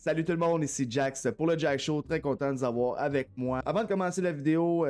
Salut tout le monde, ici Jax pour le Jax Show, très content de vous avoir avec moi. Avant de commencer la vidéo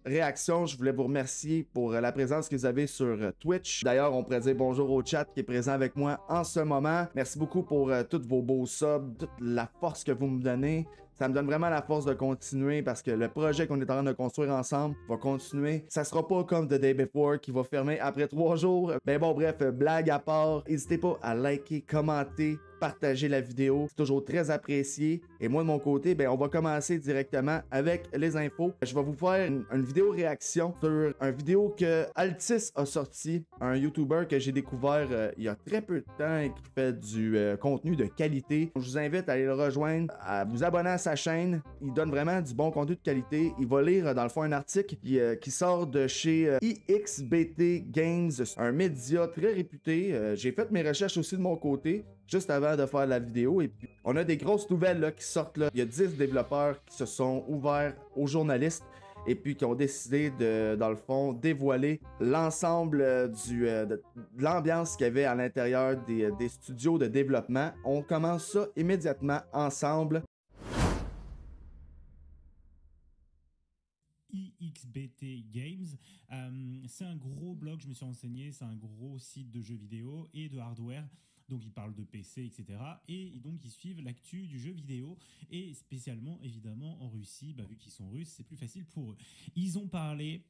réaction, je voulais vous remercier pour la présence que vous avez sur Twitch. D'ailleurs, on pourrait dire bonjour au chat qui est présent avec moi en ce moment. Merci beaucoup pour tous vos beaux subs, toute la force que vous me donnez. Ça me donne vraiment la force de continuer parce que le projet qu'on est en train de construire ensemble va continuer. Ça sera pas comme The Day Before qui va fermer après 3 jours. Mais bon, bref, blague à part, n'hésitez pas à liker, commenter, partager la vidéo. C'est toujours très apprécié. Et moi, de mon côté, on va commencer directement avec les infos. Je vais vous faire une vidéo réaction sur une vidéo que Altis a sorti, un YouTuber que j'ai découvert il y a très peu de temps et qui fait du contenu de qualité. Je vous invite à aller le rejoindre, à vous abonner à sa chaîne. Il donne vraiment du bon contenu de qualité. Il va lire dans le fond un article qui sort de chez IXBT Games, un média très réputé. J'ai fait mes recherches aussi de mon côté, juste avant de faire la vidéo. Et puis, on a des grosses nouvelles là, qui sortent. Là. Il y a 10 développeurs qui se sont ouverts aux journalistes et puis qui ont décidé de, dans le fond, dévoiler l'ensemble de l'ambiance qu'il y avait à l'intérieur des studios de développement. On commence ça immédiatement ensemble. IXBT Games, c'est un gros blog, je me suis renseigné, c'est un gros site de jeux vidéo et de hardware. Donc ils parlent de PC, etc. Et donc ils suivent l'actu du jeu vidéo et spécialement évidemment en Russie, vu qu'ils sont russes, c'est plus facile pour eux. Ils ont parlé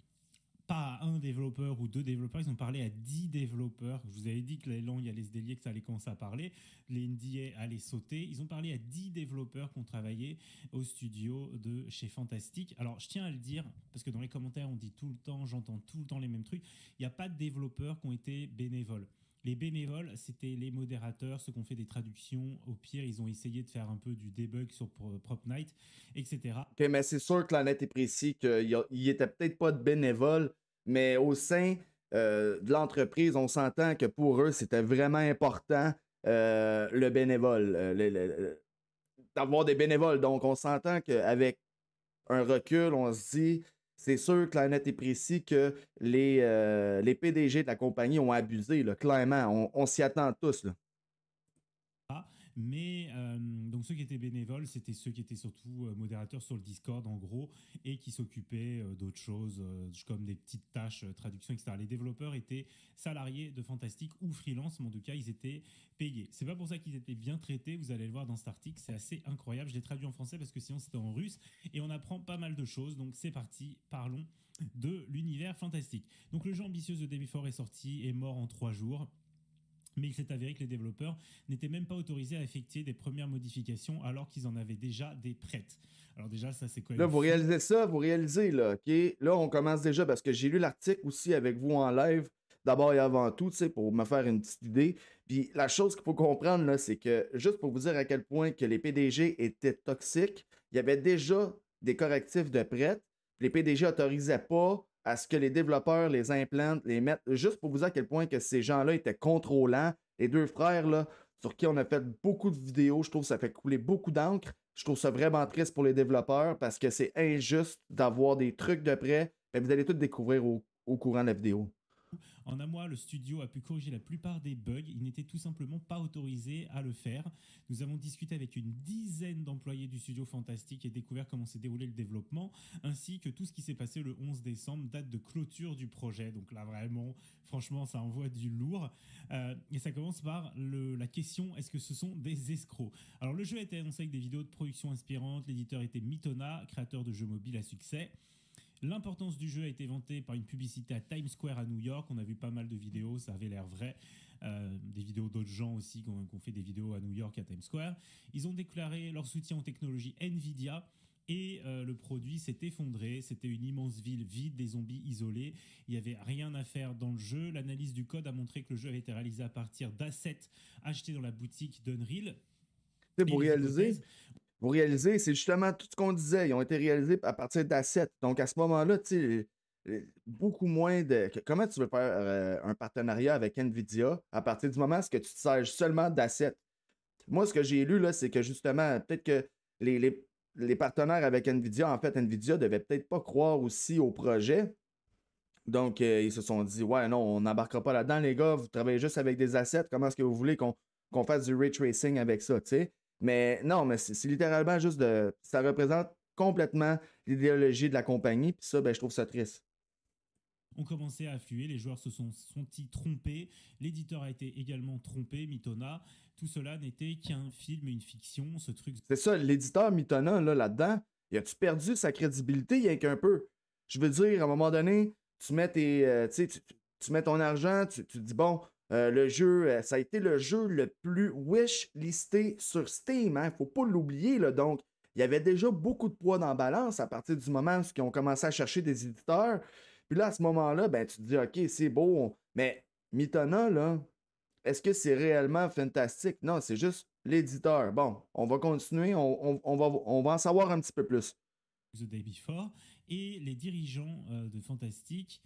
pas à un développeur ou deux développeurs, ils ont parlé à 10 développeurs. Je vous avais dit que les langues allaient se délier, que ça allait commencer à parler, les NDA allaient sauter. Ils ont parlé à 10 développeurs qui ont travaillé au studio de chez Fantastic. Alors je tiens à le dire, parce que dans les commentaires on dit tout le temps, j'entends tout le temps les mêmes trucs, il n'y a pas de développeurs qui ont été bénévoles. Les bénévoles, c'était les modérateurs, ceux qui ont fait des traductions. Au pire, ils ont essayé de faire un peu du debug sur Prop Night, etc. Ok, mais c'est sûr que l'honnête est précis qu'il n'y était peut-être pas de bénévoles, mais au sein de l'entreprise, on s'entend que pour eux, c'était vraiment important le bénévole, d'avoir des bénévoles. Donc, on s'entend qu'avec un recul, on se dit, c'est sûr que l'honnête est précis que les PDG de la compagnie ont abusé, là, clairement. On s'y attend tous. Là. Mais donc ceux qui étaient bénévoles, c'était ceux qui étaient surtout modérateurs sur le Discord en gros et qui s'occupaient d'autres choses comme des petites tâches, traduction, etc. Les développeurs étaient salariés de Fantastic ou freelance, mais en tout cas ils étaient payés. C'est pas pour ça qu'ils étaient bien traités, vous allez le voir dans cet article, c'est assez incroyable. Je l'ai traduit en français parce que sinon c'était en russe et on apprend pas mal de choses. Donc c'est parti, parlons de l'univers Fantastic. Donc le jeu ambitieux The Day Before est sorti, est mort en 3 jours. Mais il s'est avéré que les développeurs n'étaient même pas autorisés à effectuer des premières modifications alors qu'ils en avaient déjà des prêtes. Alors déjà, ça c'est quoi? Là, vous réalisez ça, vous réalisez, là, OK? Là, on commence déjà parce que j'ai lu l'article aussi avec vous en live, d'abord et avant tout, tu sais, pour me faire une petite idée. Puis la chose qu'il faut comprendre, là, c'est que, juste pour vous dire à quel point que les PDG étaient toxiques, il y avait déjà des correctifs de prêt. Les PDG n'autorisaient pas à ce que les développeurs les implantent, les mettent, juste pour vous dire à quel point que ces gens-là étaient contrôlants. Les deux frères, là, sur qui on a fait beaucoup de vidéos, je trouve que ça fait couler beaucoup d'encre. Je trouve ça vraiment triste pour les développeurs parce que c'est injuste d'avoir des trucs de près. Mais vous allez tout découvrir au courant de la vidéo. En un mois, le studio a pu corriger la plupart des bugs. Il n'était tout simplement pas autorisé à le faire. Nous avons discuté avec une dizaine d'employés du studio Fantastic et découvert comment s'est déroulé le développement, ainsi que tout ce qui s'est passé le 11 décembre, date de clôture du projet. Donc là, vraiment, franchement, ça envoie du lourd. Et ça commence par la question, est-ce que ce sont des escrocs? Alors, le jeu a été annoncé avec des vidéos de production inspirantes. L'éditeur était Mitona, créateur de jeux mobiles à succès. L'importance du jeu a été vantée par une publicité à Times Square à New York. On a vu pas mal de vidéos, ça avait l'air vrai. Des vidéos d'autres gens aussi qui ont fait des vidéos à New York, à Times Square. Ils ont déclaré leur soutien aux technologies Nvidia et le produit s'est effondré. C'était une immense ville vide, des zombies isolés. Il n'y avait rien à faire dans le jeu. L'analyse du code a montré que le jeu avait été réalisé à partir d'assets achetés dans la boutique d'Unreal. Vous réalisez, c'est justement tout ce qu'on disait. Ils ont été réalisés à partir d'assets. Donc, à ce moment-là, tu sais, beaucoup moins de... Comment tu veux faire un partenariat avec NVIDIA à partir du moment où tu te sers seulement d'assets? Moi, ce que j'ai lu, là, c'est que justement, peut-être que les partenaires avec NVIDIA, en fait, NVIDIA devait peut-être pas croire aussi au projet. Donc, ils se sont dit, ouais, non, on n'embarquera pas là-dedans, les gars. Vous travaillez juste avec des assets. Comment est-ce que vous voulez qu'on fasse du ray tracing avec ça, tu sais? Mais non, mais c'est littéralement juste de... Ça représente complètement l'idéologie de la compagnie, puis ça, ben, je trouve ça triste. On commençait à affluer, les joueurs sont-ils trompés, l'éditeur a été également trompé, Mythona. Tout cela n'était qu'un film, une fiction, ce truc. C'est ça, l'éditeur Mythona, là-dedans, il a-tu perdu sa crédibilité, il y a qu'un peu? Je veux dire, à un moment donné, tu mets tu mets ton argent, tu dis, bon, le jeu, ça a été le jeu le plus wish-listé sur Steam, hein, faut pas l'oublier, là, donc, il y avait déjà beaucoup de poids dans la balance à partir du moment où ils ont commencé à chercher des éditeurs. Puis là, à ce moment-là, ben, tu te dis, OK, c'est beau, mais Mythona, là, est-ce que c'est réellement fantastique? Non, c'est juste l'éditeur. Bon, on va continuer, on va en savoir un petit peu plus. The Day Before, et les dirigeants de Fantastic,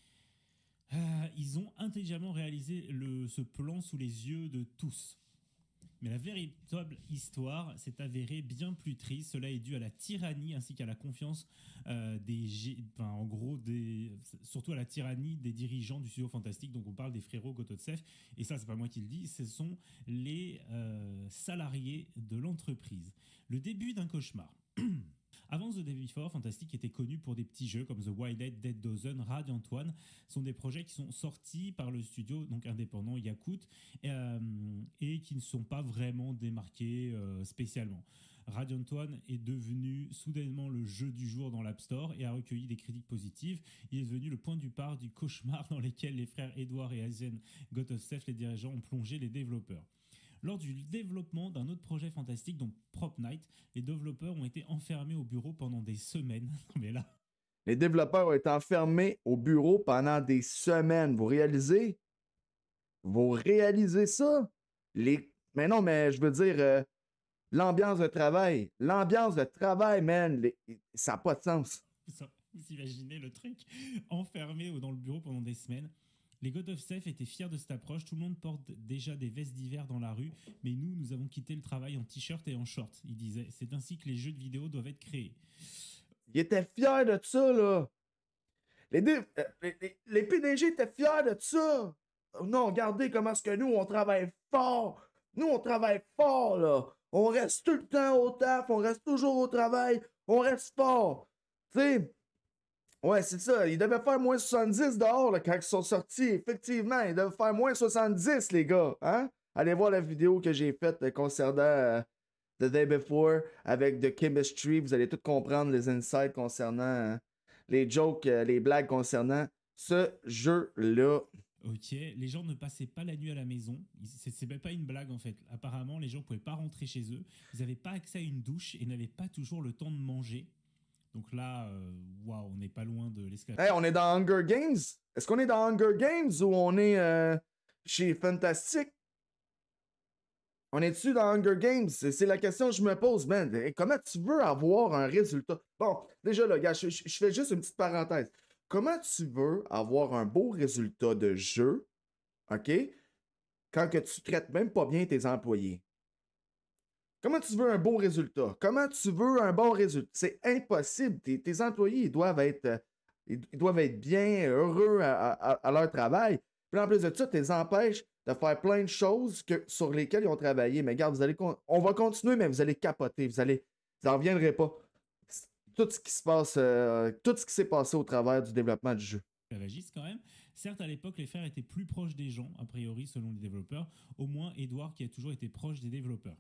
ils ont intelligemment réalisé ce plan sous les yeux de tous. Mais la véritable histoire s'est avérée bien plus triste. Cela est dû à la tyrannie ainsi qu'à la confiance surtout à la tyrannie des dirigeants du studio Fantastic. Donc on parle des frérots Gotovtsev, et ça c'est pas moi qui le dis, ce sont les salariés de l'entreprise. Le début d'un cauchemar. Avant The Day Before, Fantastic était connu pour des petits jeux comme The Wild Dead Dozen, Radiant One. Ce sont des projets qui sont sortis par le studio donc indépendant Yakout et qui ne sont pas vraiment démarqués spécialement. Radiant One est devenu soudainement le jeu du jour dans l'App Store et a recueilli des critiques positives. Il est devenu le point du départ du cauchemar dans lequel les frères Edward et Asian Gotovtsev, les dirigeants, ont plongé les développeurs. Lors du développement d'un autre projet fantastique, donc Prop Night, les développeurs ont été enfermés au bureau pendant des semaines. Mais là... Les développeurs ont été enfermés au bureau pendant des semaines. Vous réalisez? Vous réalisez ça? Mais non, mais je veux dire, l'ambiance de travail. L'ambiance de travail, man, ça n'a pas de sens. Vous imaginez le truc? Enfermés dans le bureau pendant des semaines. Les Gotovtsev étaient fiers de cette approche. Tout le monde porte déjà des vestes d'hiver dans la rue, mais nous avons quitté le travail en t-shirt et en short. Il disait, c'est ainsi que les jeux de vidéo doivent être créés. Ils étaient fiers de ça, là. Les PDG étaient fiers de ça. Non, regardez comment est-ce que nous, on travaille fort. Nous, on travaille fort, là. On reste tout le temps au taf, on reste toujours au travail, on reste fort. Tu sais, ouais, c'est ça. Ils devaient faire moins 70 dehors là, quand ils sont sortis. Effectivement, ils devaient faire moins 70, les gars. Hein? Allez voir la vidéo que j'ai faite concernant The Day Before avec The Chemistry. Vous allez tout comprendre les insights concernant les jokes, les blagues concernant ce jeu-là. Ok, les gens ne passaient pas la nuit à la maison. C'est même pas une blague en fait. Apparemment, les gens ne pouvaient pas rentrer chez eux. Ils n'avaient pas accès à une douche et n'avaient pas toujours le temps de manger. Donc là, waouh, on n'est pas loin de l'esclavage. Hey, on est dans Hunger Games? Est-ce qu'on est dans Hunger Games ou on est chez Fantastic? On est-tu dans Hunger Games? C'est la question que je me pose, man. Et comment tu veux avoir un résultat? Bon, déjà là, gars, je fais juste une petite parenthèse. Comment tu veux avoir un beau résultat de jeu, OK, quand que tu traites même pas bien tes employés? Comment tu veux un beau résultat? Comment tu veux un bon résultat? C'est impossible. Tes employés, ils doivent être bien heureux à leur travail. Puis en plus de ça, tu les empêches de faire plein de choses sur lesquelles ils ont travaillé. Mais regarde, on va continuer, mais vous allez capoter. Vous n'en reviendrez pas. Tout ce qui se passe, tout ce qui s'est passé au travers du développement du jeu. Esclavagistes quand même. Certes, à l'époque, les frères étaient plus proches des gens, a priori, selon les développeurs. Au moins, Edward qui a toujours été proche des développeurs.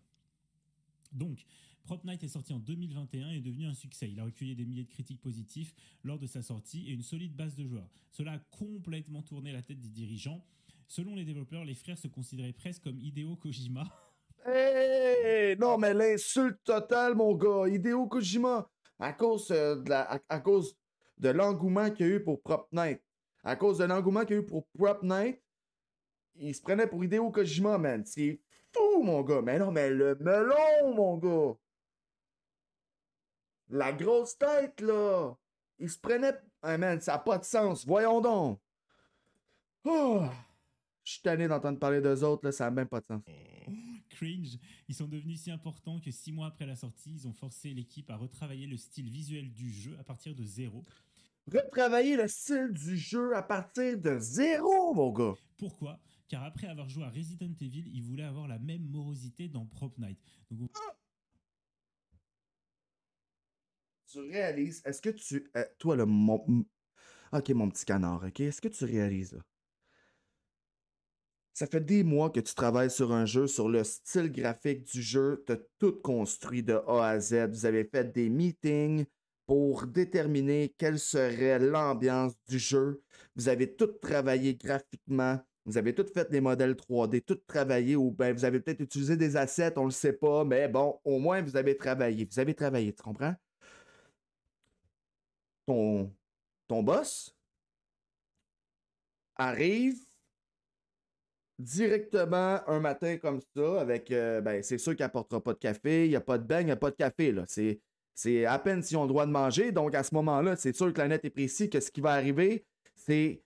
Donc, Prop Night est sorti en 2021 et est devenu un succès. Il a recueilli des milliers de critiques positives lors de sa sortie et une solide base de joueurs. Cela a complètement tourné la tête des dirigeants. Selon les développeurs, les frères se considéraient presque comme Hideo Kojima. Hey, non, mais l'insulte totale, mon gars. Hideo Kojima, à cause de l'engouement qu'il y a eu pour Prop Night. À cause de l'engouement qu'il y a eu pour Prop Night, il se prenait pour Hideo Kojima, man. C'est fou, mon gars. Mais non, mais le melon, mon gars. La grosse tête, là. Il se prenait... Ah, man, ça n'a pas de sens. Voyons donc. Oh. Je suis tanné d'entendre parler d'eux autres, là. Ça n'a même pas de sens. Cringe. Ils sont devenus si importants que 6 mois après la sortie, ils ont forcé l'équipe à retravailler le style visuel du jeu à partir de zéro. Retravailler le style du jeu à partir de zéro, mon gars. Pourquoi? Car après avoir joué à Resident Evil, ils voulaient avoir la même morosité dans Prop Night. Donc, tu réalises, est-ce que tu... toi, là, OK, mon petit canard, OK? Est-ce que tu réalises, là? Ça fait des mois que tu travailles sur un jeu, sur le style graphique du jeu. Tu as tout construit de A à Z. Vous avez fait des meetings pour déterminer quelle serait l'ambiance du jeu. Vous avez tout travaillé graphiquement. Vous avez tout fait des modèles 3D, tout travaillé, ou bien vous avez peut-être utilisé des assets, on ne le sait pas, mais bon, au moins vous avez travaillé. Vous avez travaillé, tu comprends? Ton, ton boss arrive directement un matin comme ça, avec, ben, c'est sûr qu'il n'apportera pas de café, il n'y a pas de bain, il n'y a pas de café, là. C'est à peine si on le droit de manger, donc à ce moment-là, c'est sûr que la net est précis que ce qui va arriver, c'est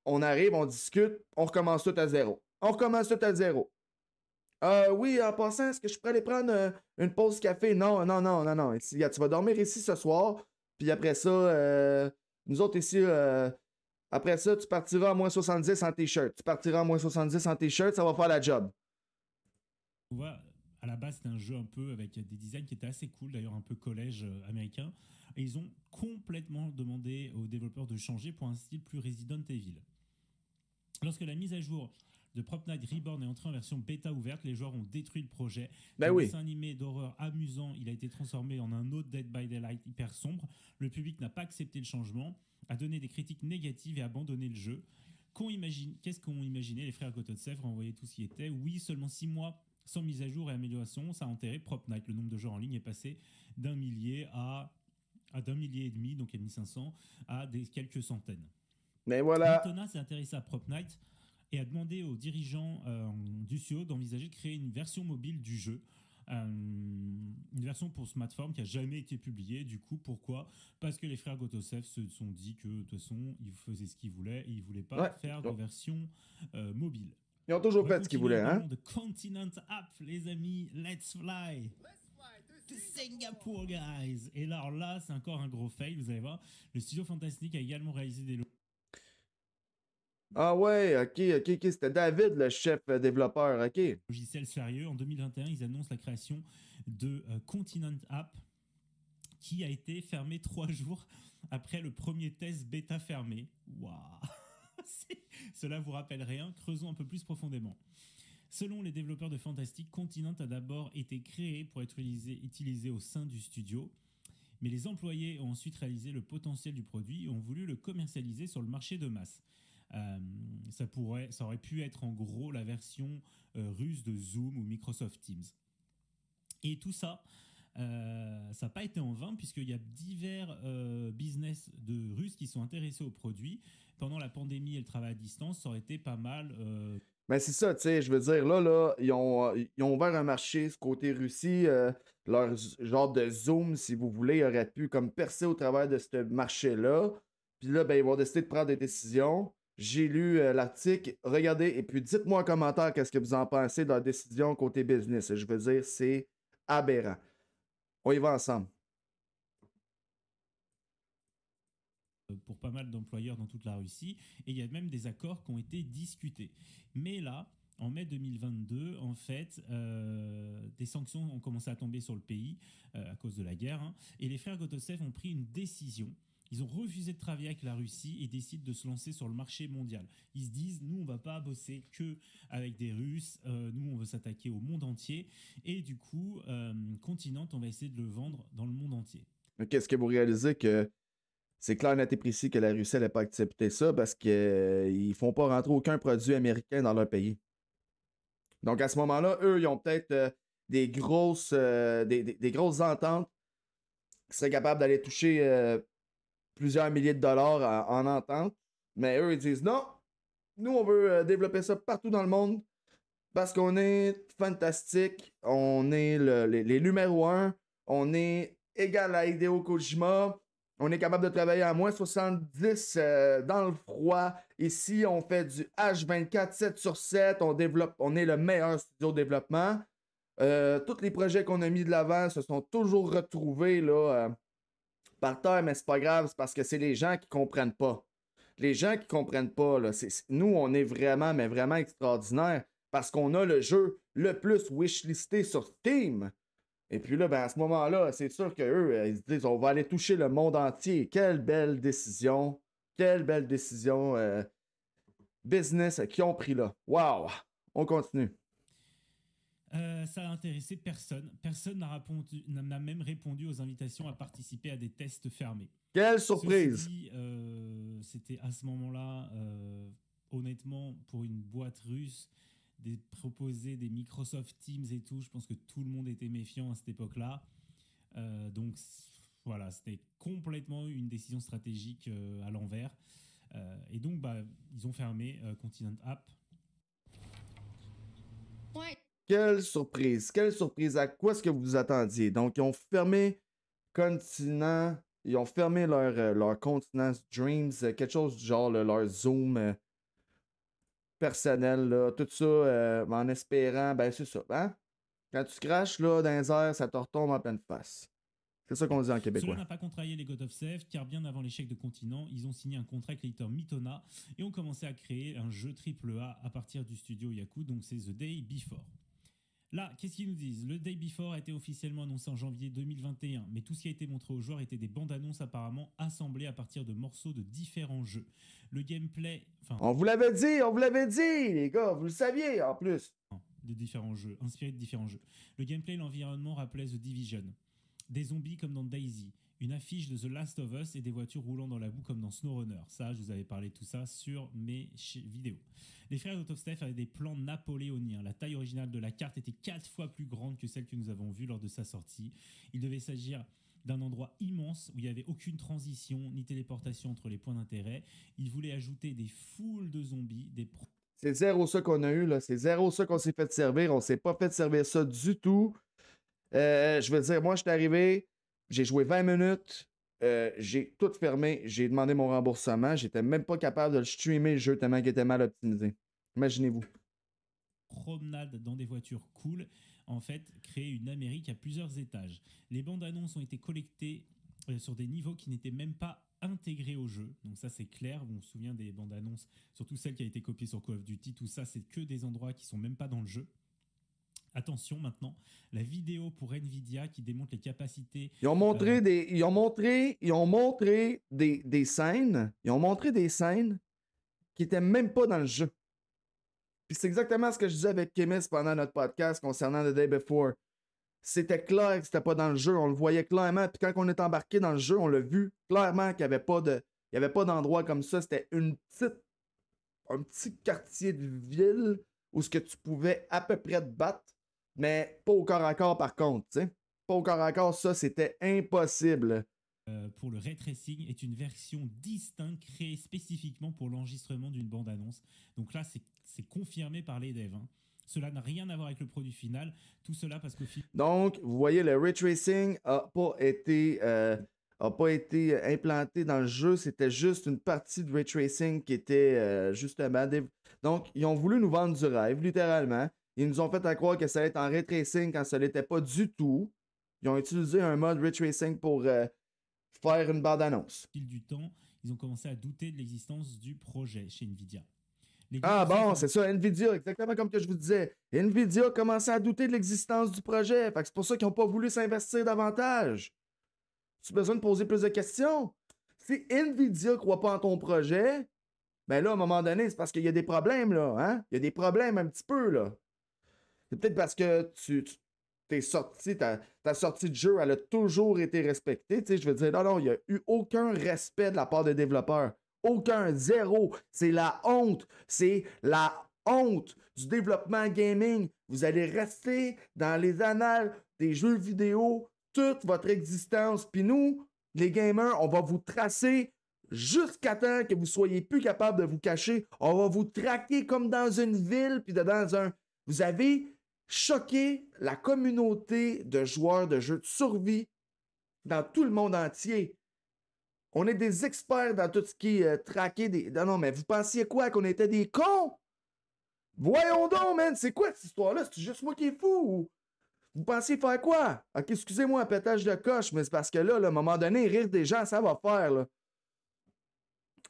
on arrive, on discute, on recommence tout à zéro. On recommence tout à zéro. Oui, en passant, est-ce que je pourrais aller prendre une pause café? Non, non, non, non, non. Ici, tu vas dormir ici ce soir, puis après ça, nous autres ici, après ça, tu partiras à -70 en t-shirt. Tu partiras à -70 en t-shirt, ça va faire la job. On voit, à la base, c'était un jeu un peu avec des designs qui étaient assez cool, d'ailleurs un peu collège américain. Et ils ont complètement demandé aux développeurs de changer pour un style plus Resident Evil. Lorsque la mise à jour de Prop Night Reborn est entrée en version bêta ouverte, les joueurs ont détruit le projet. Ben Un oui. dessin animé d'horreur amusant, il a été transformé en un autre Dead by Daylight hyper sombre. Le public n'a pas accepté le changement, a donné des critiques négatives et a abandonné le jeu. Qu'est-ce qu'ont imaginé les frères Gototsev, renvoyer tout ce qui était? Oui, seulement 6 mois sans mise à jour et amélioration, ça a enterré Prop Night. Le nombre de joueurs en ligne est passé d'un millier d'un millier et demi, donc 1500, à quelques centaines. Mais voilà. Daytona s'est intéressé à Prop Night et a demandé aux dirigeants du studio d'envisager de créer une version mobile du jeu. Une version pour smartphone qui n'a jamais été publiée. Du coup, pourquoi? Parce que les frères Gototsev se sont dit que de toute façon, ils faisaient ce qu'ils voulaient et ils ne voulaient pas faire de version mobile. Ils ont toujours fait ce qu'ils voulaient, hein? De Continent App, les amis, let's fly! To Singapour, guys! Et là, c'est encore un gros fail, vous allez voir. Le studio Fantastic a également réalisé des Ah ouais, ok, c'était David, le chef développeur, ok. logiciels sérieux. En 2021, ils annoncent la création de Continent App qui a été fermé 3 jours après le premier test bêta fermé. Waouh! Cela vous rappelle rien? Creusons un peu plus profondément. Selon les développeurs de Fantastic, Continent a d'abord été créé pour être utilisé au sein du studio, mais les employés ont ensuite réalisé le potentiel du produit et ont voulu le commercialiser sur le marché de masse. Ça aurait pu être en gros la version russe de Zoom ou Microsoft Teams. Et tout ça, ça n'a pas été en vain puisqu'il y a divers business de Russes qui sont intéressés au produit. Pendant la pandémie et le travail à distance, ça aurait été pas mal. Mais c'est ça, tu sais, je veux dire, là, ils ont ouvert un marché, ce côté Russie, leur genre de Zoom, si vous voulez, aurait pu comme percer au travers de ce marché-là. Puis là, ben, ils vont décider de prendre des décisions. J'ai lu l'article, regardez, et puis dites-moi en commentaire qu'est-ce que vous en pensez de leur décision côté business. Je veux dire, c'est aberrant. On y va ensemble. Pour pas mal d'employeurs dans toute la Russie, et il y a même des accords qui ont été discutés. Mais là, en mai 2022, en fait, des sanctions ont commencé à tomber sur le pays à cause de la guerre, hein, et les frères Gototsev ont pris une décision. Ils ont refusé de travailler avec la Russie et décident de se lancer sur le marché mondial. Ils se disent, nous, on va pas bosser que avec des Russes, nous, on veut s'attaquer au monde entier, et du coup, Continent, on va essayer de le vendre dans le monde entier. Qu'est-ce que vous réalisez que c'est clair, net et précis que la Russie n'allait pas accepter ça parce qu'ils ne font pas rentrer aucun produit américain dans leur pays. Donc, à ce moment-là, eux, ils ont peut-être des grosses ententes qui seraient capables d'aller toucher plusieurs milliers de dollars en entente. Mais eux, ils disent non, nous, on veut développer ça partout dans le monde parce qu'on est fantastique, on est les numéros 1, on est égal à Hideo Kojima. On est capable de travailler à -70 dans le froid. Ici, on fait du H24, 7 sur 7. On est le meilleur studio de développement. Tous les projets qu'on a mis de l'avant se sont toujours retrouvés là, par terre, mais c'est pas grave, c'est parce que c'est les gens qui comprennent pas. Les gens qui comprennent pas, là, nous, on est vraiment, mais vraiment extraordinaire parce qu'on a le jeu le plus wishlisté sur Steam. Et puis là, ben, à ce moment-là, c'est sûr qu'eux, ils se disent, on va aller toucher le monde entier. Quelle belle décision. Quelle belle décision business qu'ils ont pris là. Wow! On continue. Ça a intéressé personne. Personne n'a même répondu aux invitations à participer à des tests fermés. Quelle surprise! Ceci dit, c'était à ce moment-là, honnêtement, pour une boîte russe, proposer des Microsoft Teams et tout, je pense que tout le monde était méfiant à cette époque-là. Donc voilà, c'était complètement une décision stratégique à l'envers. Et donc, ils ont fermé Continent App. Ouais. Quelle surprise! Quelle surprise! À quoi est-ce que vous vous attendiez? Donc, ils ont fermé Continent, ils ont fermé leur Continent Dreams, quelque chose du genre, leur Zoom personnel, là, tout ça, en espérant, ben c'est ça, hein? Quand tu craches là, dans les airs, ça te retombe en pleine face. C'est ça qu'on dit en québécois. Cela n'a pas contrarié les God of Save, car bien avant l'échec de Continent, ils ont signé un contrat avec l'éditeur Mythona et ont commencé à créer un jeu AAA à partir du studio Yaku, donc c'est The Day Before. Là, qu'est-ce qu'ils nous disent? Le Day Before a été officiellement annoncé en janvier 2021, mais tout ce qui a été montré aux joueurs était des bandes annonces apparemment assemblées à partir de morceaux de différents jeux. Le gameplay... on vous l'avait dit, les gars, vous le saviez en plus. De différents jeux, inspirés de différents jeux. Le gameplay et l'environnement rappelaient The Division. Des zombies comme dans Daisy, une affiche de The Last of Us et des voitures roulant dans la boue comme dans SnowRunner. Ça, je vous avais parlé de tout ça sur mes vidéos. Les frères Out of Steph avaient des plans napoléoniens. La taille originale de la carte était 4 fois plus grande que celle que nous avons vue lors de sa sortie. Il devait s'agir d'un endroit immense où il n'y avait aucune transition ni téléportation entre les points d'intérêt. Ils voulaient ajouter des foules de zombies, C'est zéro ça qu'on a eu, là. C'est zéro ça qu'on s'est fait servir. On s'est pas fait servir ça du tout. Je veux dire, moi, je suis arrivé, j'ai joué 20 minutes, j'ai tout fermé, j'ai demandé mon remboursement, j'étais même pas capable de le streamer le jeu tellement qu'il était mal optimisé. Imaginez-vous. Promenade dans des voitures cool, en fait, créer une Amérique à plusieurs étages. Les bandes annonces ont été collectées sur des niveaux qui n'étaient même pas intégrés au jeu. Donc ça, c'est clair. On se souvient des bandes annonces, surtout celles qui ont été copiées sur Call of Duty. Tout ça, c'est que des endroits qui sont même pas dans le jeu. Attention maintenant, la vidéo pour Nvidia qui démontre les capacités. Ils ont montré des scènes. Ils ont montré des scènes qui étaient même pas dans le jeu. Puis c'est exactement ce que je disais avec Kemis pendant notre podcast concernant The Day Before. C'était clair que c'était pas dans le jeu, on le voyait clairement. Puis quand on est embarqué dans le jeu, on l'a vu clairement qu'il n'y avait pas d'endroit comme ça. C'était un petit quartier de ville où ce que tu pouvais à peu près te battre. Mais pas au corps à corps, par contre, tu sais. Pas au corps à corps, ça, c'était impossible. Pour le ray tracing est une version distincte créée spécifiquement pour l'enregistrement d'une bande-annonce. Donc là, c'est confirmé par les devs. Hein. Cela n'a rien à voir avec le produit final. Tout cela parce qu'au final... Donc, vous voyez, le ray tracing n'a pas été implanté dans le jeu. C'était juste une partie de ray tracing qui était justement... Donc, ils ont voulu nous vendre du rêve, littéralement. Ils nous ont fait à croire que ça allait être en ray tracing quand ça ne l'était pas du tout. Ils ont utilisé un mode ray tracing pour faire une bande-annonce. Au fil du temps, ils ont commencé à douter de l'existence du projet chez Nvidia. C'est ça, Nvidia, exactement comme que je vous disais. Nvidia a commencé à douter de l'existence du projet. Fait que c'est pour ça qu'ils n'ont pas voulu s'investir davantage. Tu as besoin de poser plus de questions? Si Nvidia ne croit pas en ton projet, ben là, à un moment donné, c'est parce qu'il y a des problèmes, là. Hein? Il y a des problèmes un petit peu, là. C'est peut-être parce que t'es sorti, ta sortie de jeu, elle a toujours été respectée. Je veux dire, non, il n'y a eu aucun respect de la part des développeurs. Aucun, zéro. C'est la honte. C'est la honte du développement gaming. Vous allez rester dans les annales des jeux vidéo toute votre existence. Puis nous, les gamers, on va vous tracer jusqu'à temps que vous soyez plus capable de vous cacher. On va vous traquer comme dans une ville, puis dans un... Vous avez choqué la communauté de joueurs de jeux de survie dans tout le monde entier. On est des experts dans tout ce qui est traqué des... Non, mais vous pensiez quoi? Qu'on était des cons? Voyons donc, man! C'est quoi cette histoire-là? C'est juste moi qui est fou? Ou... Vous pensiez faire quoi? Ok, excusez-moi un pétage de coche, mais c'est parce que là, à un moment donné, rire des gens, ça va faire, là.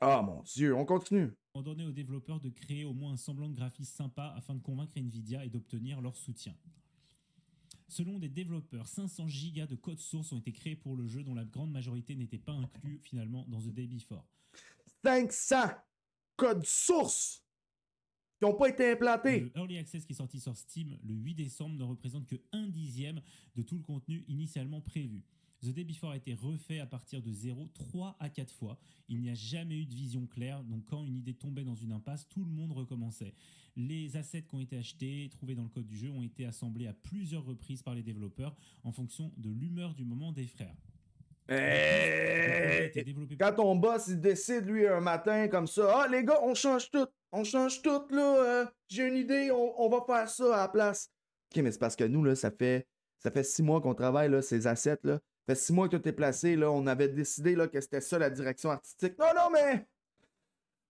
Ah, mon Dieu, on continue. On donnait aux développeurs de créer au moins un semblant de graphisme sympa afin de convaincre Nvidia et d'obtenir leur soutien. Selon des développeurs, 500 gigas de code source ont été créés pour le jeu, dont la grande majorité n'était pas inclus finalement dans The Day Before. 500 codes sources qui n'ont pas été implantés. Le Early Access qui est sorti sur Steam le 8 décembre ne représente que 1/10 de tout le contenu initialement prévu. The Day Before a été refait à partir de 0 3 à 4 fois. Il n'y a jamais eu de vision claire, donc quand une idée tombait dans une impasse, tout le monde recommençait. Les assets qui ont été achetés, trouvés dans le code du jeu, ont été assemblés à plusieurs reprises par les développeurs en fonction de l'humeur du moment des frères. Quand ton boss il décide, lui, un matin comme ça, ah les gars, on change tout, là, j'ai une idée, on va faire ça à la place. Ok, mais c'est parce que nous, là, ça fait 6 mois qu'on travaille, là, ces assets, là. Ça fait 6 mois que tout est placé, là, on avait décidé, là, que c'était ça la direction artistique. Non, mais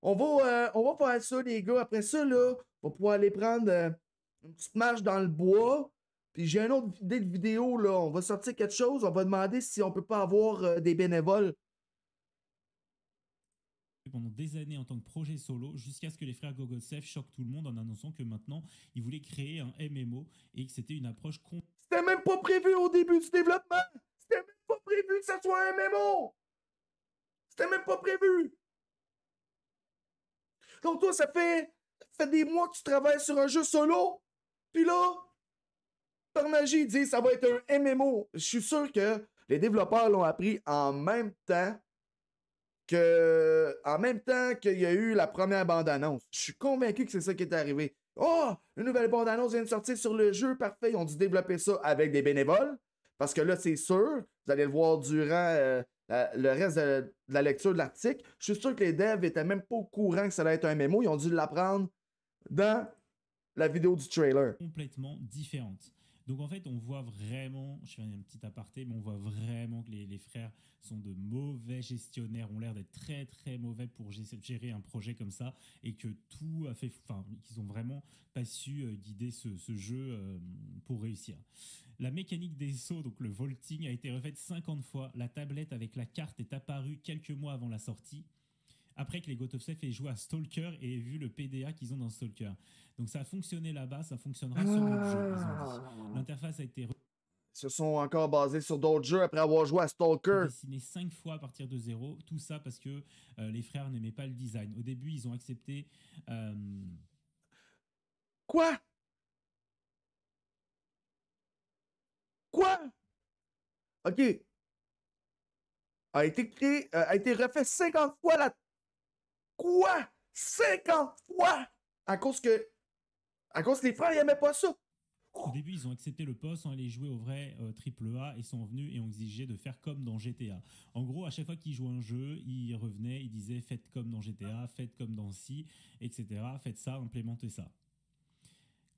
on va faire ça, les gars. Après ça, là, on va pouvoir aller prendre une petite marche dans le bois. Puis j'ai une autre idée de vidéo, là. On va sortir quelque chose, on va demander si on peut pas avoir des bénévoles. Pendant des années en tant que projet solo, jusqu'à ce que les frères Gogolsev choquent tout le monde en annonçant que maintenant, ils voulaient créer un MMO et que c'était une approche... C'était même pas prévu au début du développement! C'était même pas prévu que ça soit un MMO! C'était même pas prévu! Donc toi, ça fait des mois que tu travailles sur un jeu solo, puis là... Par magie, ils disent ça va être un MMO. Je suis sûr que les développeurs l'ont appris en même temps qu'il y a eu la première bande-annonce. Je suis convaincu que c'est ça qui est arrivé. Oh, une nouvelle bande-annonce vient de sortir sur le jeu, parfait. Ils ont dû développer ça avec des bénévoles. Parce que là, c'est sûr, vous allez le voir durant le reste de la lecture de l'article. Je suis sûr que les devs étaient même pas au courant que ça allait être un MMO. Ils ont dû l'apprendre dans la vidéo du trailer. Complètement différente. Donc en fait, on voit vraiment, je fais un petit aparté, mais on voit vraiment que les frères sont de mauvais gestionnaires, ont l'air d'être très très mauvais pour gérer un projet comme ça, et que tout a fait, enfin, qu'ils ont vraiment pas su guider ce jeu pour réussir. La mécanique des sauts, donc le vaulting, a été refaite 50 fois. La tablette avec la carte est apparue quelques mois avant la sortie, après que les Gotofsef aient joué à Stalker et aient vu le PDA qu'ils ont dans Stalker. Donc ça a fonctionné là-bas, ça fonctionnera sur d'autres jeux, ils ont dit. L'interface a été... Ils se sont encore basés sur d'autres jeux après avoir joué à Stalker. Dessiné 5 fois à partir de 0, tout ça parce que les frères n'aimaient pas le design. Au début, ils ont accepté... Quoi? OK. A été refait 50 fois la... Quoi? 50 fois? À cause que les frères n'aimaient pas ça. Au début, ils ont accepté le poste, sont allés jouer au vrai AAA et sont venus et ont exigé de faire comme dans GTA. En gros, à chaque fois qu'ils jouaient un jeu, ils revenaient, ils disaient faites comme dans GTA, faites comme dans ci, etc. Faites ça, implémentez ça.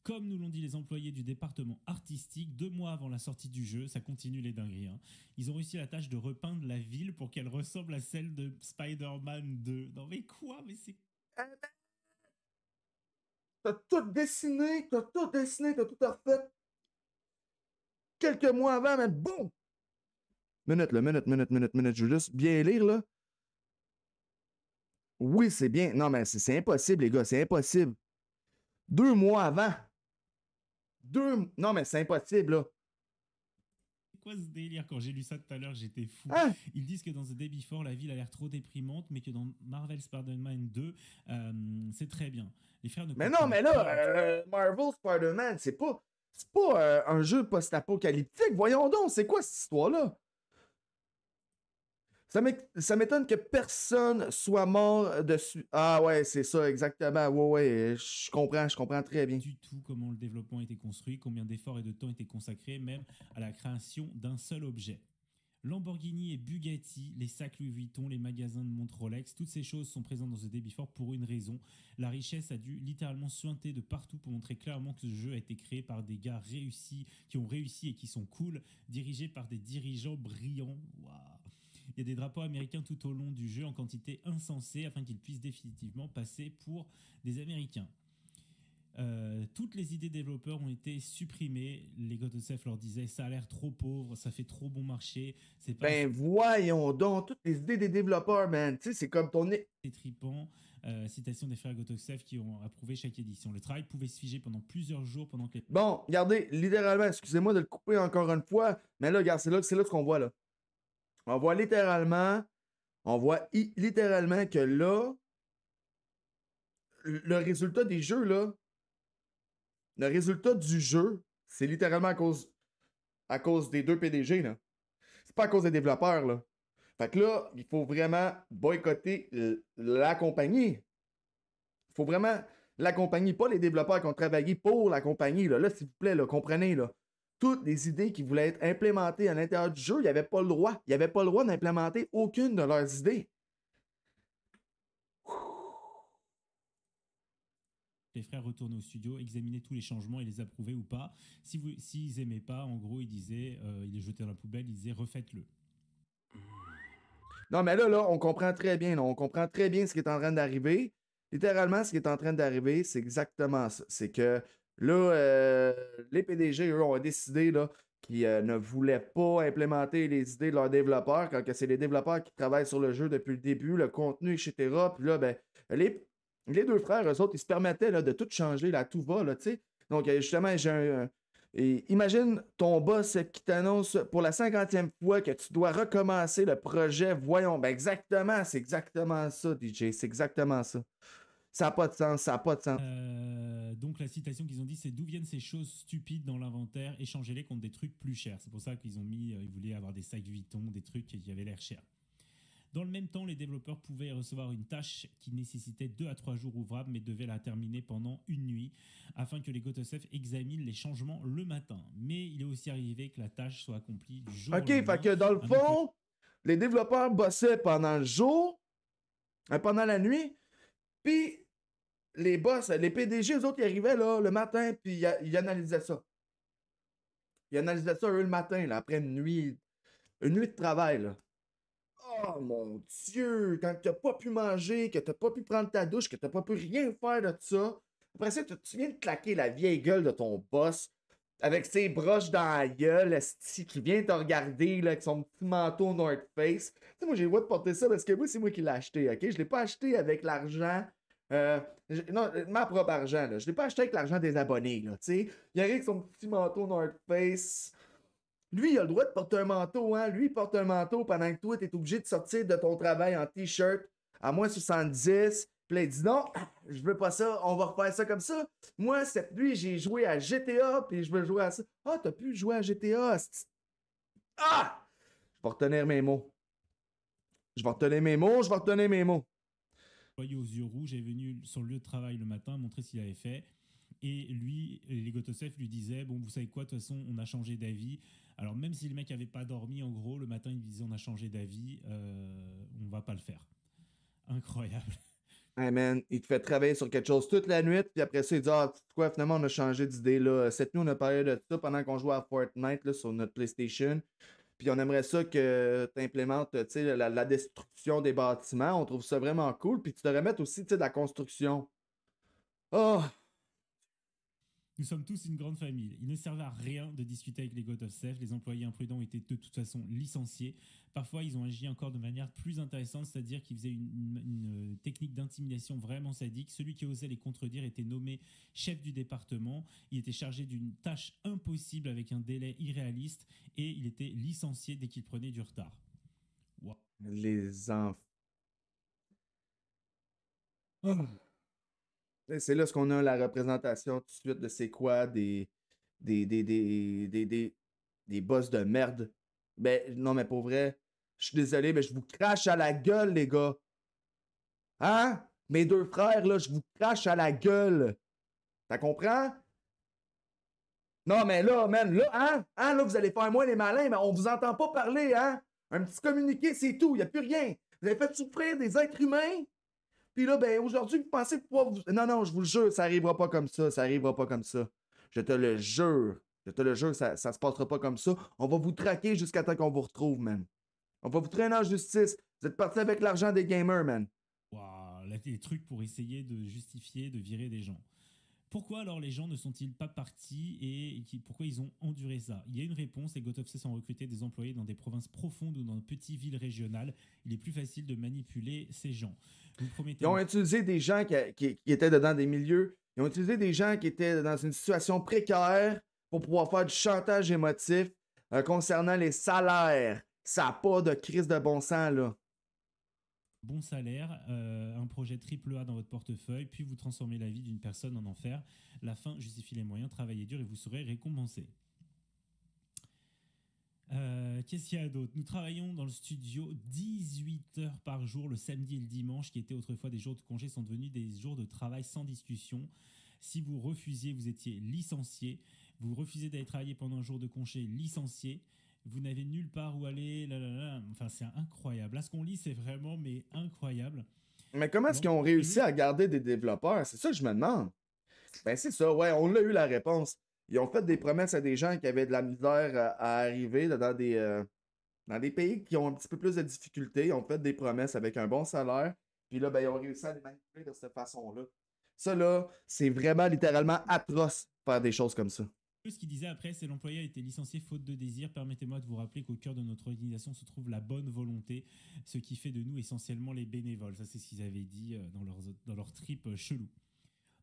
Comme nous l'ont dit les employés du département artistique, 2 mois avant la sortie du jeu, ça continue les dingueries. Hein. Ils ont réussi la tâche de repeindre la ville pour qu'elle ressemble à celle de Spider-Man 2. Non mais quoi? Mais c'est... T'as tout dessiné, t'as tout refait. Quelques mois avant, mais boum! Minute, je veux juste bien lire, là. Oui, c'est bien. Non, mais c'est impossible, les gars, c'est impossible. 2 mois avant. Non, mais c'est impossible, là. C'est quoi ce délire? Quand j'ai lu ça tout à l'heure, j'étais fou. Hein? Ils disent que dans The Day Before, la ville a l'air trop déprimante, mais que dans Marvel Spider-Man 2, c'est très bien. Les frères ne... Mais non, mais là, Marvel Spider-Man, c'est pas un jeu post-apocalyptique. Voyons donc, c'est quoi cette histoire-là? Ça m'étonne que personne soit mort dessus. Ah ouais, c'est ça, exactement. Ouais, je comprends très bien. Du tout comment le développement a été construit, combien d'efforts et de temps étaient consacrés même à la création d'un seul objet. Lamborghini et Bugatti, les sacs Louis Vuitton, les magasins de montres Rolex, toutes ces choses sont présentes dans The Day Before pour une raison. La richesse a dû littéralement suinter de partout pour montrer clairement que ce jeu a été créé par des gars réussis, qui ont réussi et qui sont cool, dirigés par des dirigeants brillants. Waouh! Il y a des drapeaux américains tout au long du jeu en quantité insensée afin qu'ils puissent définitivement passer pour des Américains. Toutes les idées développeurs ont été supprimées. Les Gotofsef leur disaient ça a l'air trop pauvre, ça fait trop bon marché. C'est pas voyons donc, toutes les idées des développeurs, man. Tu sais, c'est comme ton... C'est tripant. Citation des frères Gotosev qui ont approuvé chaque édition. Le travail pouvait se figer pendant plusieurs jours pendant que les... Bon, regardez, littéralement, excusez-moi de le couper encore une fois, mais là, regarde, c'est là ce qu'on voit là. On voit littéralement que là, le résultat des jeux, là, le résultat du jeu, c'est littéralement à cause des deux PDG, là. C'est pas à cause des développeurs, là. Fait que là, il faut vraiment boycotter la compagnie. Il faut vraiment la compagnie, pas les développeurs qui ont travaillé pour la compagnie. Là, s'il vous plaît, là, comprenez, là. Toutes les idées qui voulaient être implémentées à l'intérieur du jeu, il n'y avait pas le droit. Il n'y avait pas le droit d'implémenter aucune de leurs idées. Les frères retournaient au studio, examinaient tous les changements et les approuvaient ou pas. S'ils aimaient pas, en gros, ils disaient, ils les jetaient dans la poubelle, ils disaient refaites-le. Non, mais là, on comprend très bien. Là, on comprend très bien ce qui est en train d'arriver. Littéralement, ce qui est en train d'arriver, c'est exactement ça. C'est que là, les PDG, eux, ont décidé là, qu'ils ne voulaient pas implémenter les idées de leurs développeurs, quand c'est les développeurs qui travaillent sur le jeu depuis le début, le contenu, etc. Puis là, ben, les deux frères, eux autres, ils se permettaient là, de tout changer, là, tout va, là, tu sais. Donc, justement, et imagine ton boss qui t'annonce pour la 50e fois que tu dois recommencer le projet. Voyons, ben exactement, c'est exactement ça, DJ, c'est exactement ça. Ça n'a pas de sens, ça n'a pas de sens. Donc la citation qu'ils ont dit, c'est d'où viennent ces choses stupides dans l'inventaire, échangez-les contre des trucs plus chers. C'est pour ça qu'ils ont mis, ils voulaient avoir des sacs Vuitton, des trucs qui avaient l'air chers. Dans le même temps, les développeurs pouvaient recevoir une tâche qui nécessitait 2 à 3 jours ouvrables, mais devaient la terminer pendant une nuit, afin que les Gotosev examinent les changements le matin. Mais il est aussi arrivé que la tâche soit accomplie du jour au lendemain. OK, fait que dans le fond, les développeurs bossaient pendant le jour, pendant la nuit, puis les boss, les PDG, eux autres, ils arrivaient là, le matin, puis ils analysaient ça. Ils analysaient ça, eux, le matin, là, après une nuit de travail, là. Oh mon Dieu, quand t'as pas pu manger, que t'as pas pu prendre ta douche, que t'as pas pu rien faire de ça. Après ça, tu viens de claquer la vieille gueule de ton boss avec ses broches dans la gueule, esti, qui vient te regarder là, avec son petit manteau North Face. Tu sais, moi, j'ai le droit de porter ça parce que moi, c'est moi qui l'ai acheté, ok? Je l'ai pas acheté avec l'argent. Non, ma propre argent, là. Je l'ai pas acheté avec l'argent des abonnés, là, tu sais. Il arrive avec son petit manteau North Face. Lui, il a le droit de porter un manteau, hein. Lui, il porte un manteau pendant que toi, t'es obligé de sortir de ton travail en t-shirt à moins 70. Puis là, il dit non, je veux pas ça, on va refaire ça comme ça. Moi, cette nuit, j'ai joué à GTA, puis je veux jouer à ça. Ah, t'as pu jouer à GTA? Ah! Je vais retenir mes mots. Je vais retenir mes mots. Voyez aux yeux rouges, est venu sur le lieu de travail le matin, montrer ce qu'il avait fait. Et lui, les Gotosev lui disaient, bon, vous savez quoi, de toute façon, on a changé d'avis. Alors, même si le mec n'avait pas dormi, en gros, le matin, il disait, on a changé d'avis, on va pas le faire. Incroyable. Hey man, il te fait travailler sur quelque chose toute la nuit, puis après ça, il dit ah, quoi, finalement, on a changé d'idée. Là. Cette nuit, on a parlé de ça pendant qu'on jouait à Fortnite là, sur notre PlayStation. Puis on aimerait ça que tu implémentes la destruction des bâtiments. On trouve ça vraiment cool. Puis tu devrais mettre aussi de la construction. Oh! Nous sommes tous une grande famille. Il ne servait à rien de discuter avec les Gotosev. Les employés imprudents étaient de toute façon licenciés. Parfois, ils ont agi encore de manière plus intéressante, c'est-à-dire qu'ils faisaient une technique d'intimidation vraiment sadique. Celui qui osait les contredire était nommé chef du département. Il était chargé d'une tâche impossible avec un délai irréaliste et il était licencié dès qu'il prenait du retard. Wow. Les enfants. Oh. C'est là ce qu'on a la représentation tout de suite de c'est quoi des boss de merde. Ben, non, mais pour vrai, je suis désolé, mais je vous crache à la gueule, les gars. Hein? Mes deux frères, là, je vous crache à la gueule. T'as compris? Non, mais là, man, là, hein? Hein, là, vous allez faire moins les malins, mais on vous entend pas parler, hein? Un petit communiqué, c'est tout, y a plus rien. Vous avez fait souffrir des êtres humains. Puis là, ben, aujourd'hui, vous pensez pouvoir vous... Non, non, je vous le jure, ça arrivera pas comme ça. Ça arrivera pas comme ça. Je te le jure. Je te le jure, ça se passera pas comme ça. On va vous traquer jusqu'à temps qu'on vous retrouve, man. On va vous traîner en justice. Vous êtes parti avec l'argent des gamers, man. Waouh, là, des trucs pour essayer de justifier, de virer des gens. Pourquoi alors les gens ne sont-ils pas partis pourquoi ils ont enduré ça? Il y a une réponse, les GoToFC ont recruté des employés dans des provinces profondes ou dans de petites villes régionales. Il est plus facile de manipuler ces gens. Vous promettez Ils ont utilisé des gens qui étaient dans des milieux, ils ont utilisé des gens qui étaient dans une situation précaire pour pouvoir faire du chantage émotif concernant les salaires. Ça n'a pas de crise de bon sens, là. bon salaire, un projet AAA dans votre portefeuille, puis vous transformez la vie d'une personne en enfer. La fin justifie les moyens, travaillez dur et vous serez récompensé. Qu'est-ce qu'il y a d'autre? Nous travaillons dans le studio 18 heures par jour, le samedi et le dimanche, qui étaient autrefois des jours de congé, sont devenus des jours de travail sans discussion. Si vous refusiez, vous étiez licencié. Vous refusez d'aller travailler pendant un jour de congé, licencié. Vous n'avez nulle part où aller. Enfin, c'est incroyable. Là, ce qu'on lit, c'est vraiment mais incroyable. Mais comment est-ce qu'ils ont réussi à garder des développeurs? C'est ça que je me demande. Ben, c'est ça, ouais, on a eu la réponse. Ils ont fait des promesses à des gens qui avaient de la misère à arriver dans des pays qui ont un petit peu plus de difficultés. Ils ont fait des promesses avec un bon salaire. Puis là, ben, ils ont réussi à les manipuler de cette façon-là. Ça, là, c'est vraiment littéralement atroce de faire des choses comme ça. Ce qu'il disait après, c'est l'employé a été licencié faute de désir. Permettez-moi de vous rappeler qu'au cœur de notre organisation se trouve la bonne volonté, ce qui fait de nous essentiellement les bénévoles. Ça, c'est ce qu'ils avaient dit dans leur trip chelou.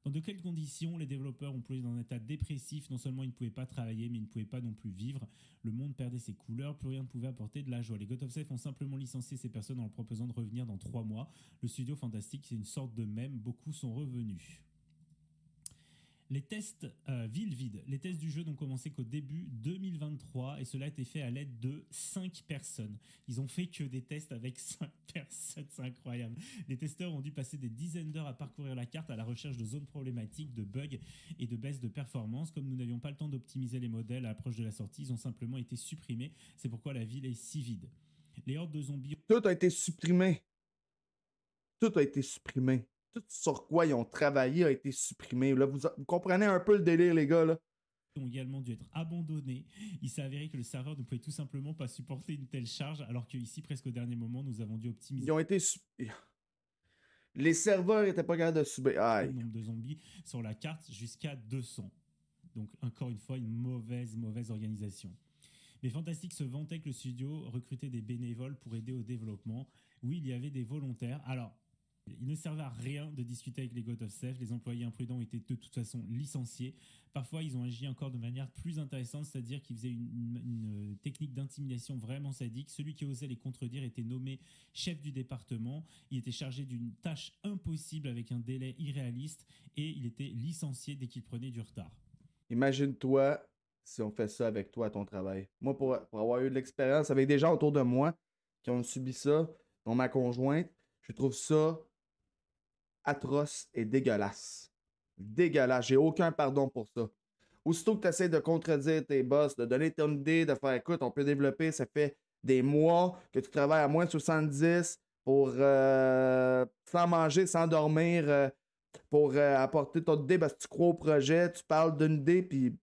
Dans de quelles conditions les développeurs ont plongé dans un état dépressif? Non seulement ils ne pouvaient pas travailler, mais ils ne pouvaient pas non plus vivre. Le monde perdait ses couleurs, plus rien ne pouvait apporter de la joie. Les GoToFC ont simplement licencié ces personnes en leur proposant de revenir dans 3 mois. Le studio fantastique, c'est une sorte de mème. Beaucoup sont revenus. Les tests ville vide. Les tests du jeu n'ont commencé qu'au début 2023 et cela a été fait à l'aide de 5 personnes. Ils ont fait que des tests avec 5 personnes, c'est incroyable. Les testeurs ont dû passer des dizaines d'heures à parcourir la carte à la recherche de zones problématiques, de bugs et de baisse de performance. Comme nous n'avions pas le temps d'optimiser les modèles à l'approche de la sortie, ils ont simplement été supprimés. C'est pourquoi la ville est si vide. Les hordes de zombies... Tout a été supprimé. Tout a été supprimé. Tout sur quoi ils ont travaillé a été supprimé. Là, vous comprenez un peu le délire, les gars, là? Ont également dû être abandonnés. Il s'est avéré que le serveur ne pouvait tout simplement pas supporter une telle charge, alors qu'ici, presque au dernier moment, nous avons dû optimiser. Ils ont été... Les serveurs n'étaient pas capables de subir. Le nombre de zombies sur la carte jusqu'à 200. Donc, encore une fois, une mauvaise organisation. Mais Fantastic se vantait que le studio recrutait des bénévoles pour aider au développement. Oui, il y avait des volontaires. Alors, il ne servait à rien de discuter avec les GoToFC. Les employés imprudents étaient de toute façon licenciés. Parfois, ils ont agi encore de manière plus intéressante, c'est-à-dire qu'ils faisaient une technique d'intimidation vraiment sadique. Celui qui osait les contredire était nommé chef du département. Il était chargé d'une tâche impossible avec un délai irréaliste et il était licencié dès qu'il prenait du retard. Imagine-toi si on fait ça avec toi à ton travail. Moi, pour avoir eu de l'expérience avec des gens autour de moi qui ont subi ça, dont ma conjointe, je trouve ça atroce et dégueulasse. Dégueulasse. J'ai aucun pardon pour ça. Aussitôt que tu essaies de contredire tes boss, de donner ton idée, de faire écoute, on peut développer, ça fait des mois que tu travailles à moins de 70 pour sans manger, sans dormir, pour apporter ton idée parce que tu crois au projet, tu parles d'une idée, puis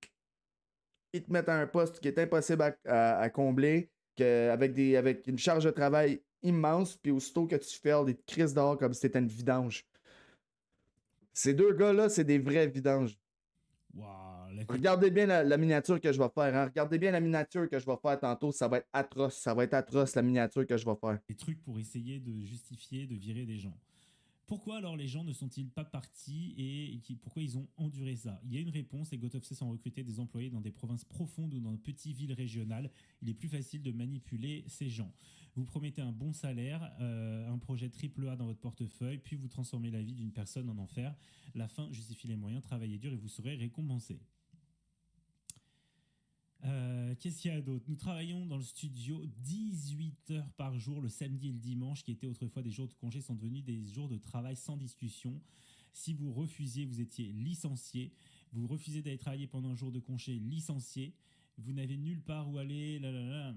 ils te mettent à un poste qui est impossible à combler, avec une charge de travail immense, puis aussitôt que tu fais des crises dehors comme si c'était une vidange. Ces deux gars-là, c'est des vrais vidanges. Wow, regardez bien la miniature que je vais faire. Hein? Regardez bien la miniature que je vais faire tantôt. Ça va être atroce. Ça va être atroce, la miniature que je vais faire. Des trucs pour essayer de justifier, de virer des gens. Pourquoi alors les gens ne sont-ils pas partis pourquoi ils ont enduré ça? Il y a une réponse, les GoToFC ont recruté des employés dans des provinces profondes ou dans de petites villes régionales. Il est plus facile de manipuler ces gens. Vous promettez un bon salaire, un projet AAA dans votre portefeuille, puis vous transformez la vie d'une personne en enfer. La fin justifie les moyens, travaillez dur et vous serez récompensé. Qu'est-ce qu'il y a d'autre? Nous travaillons dans le studio 18 heures par jour, le samedi et le dimanche, qui étaient autrefois des jours de congé, sont devenus des jours de travail sans discussion. Si vous refusiez, vous étiez licencié. Vous refusez d'aller travailler pendant un jour de congé, licencié. Vous n'avez nulle part où aller.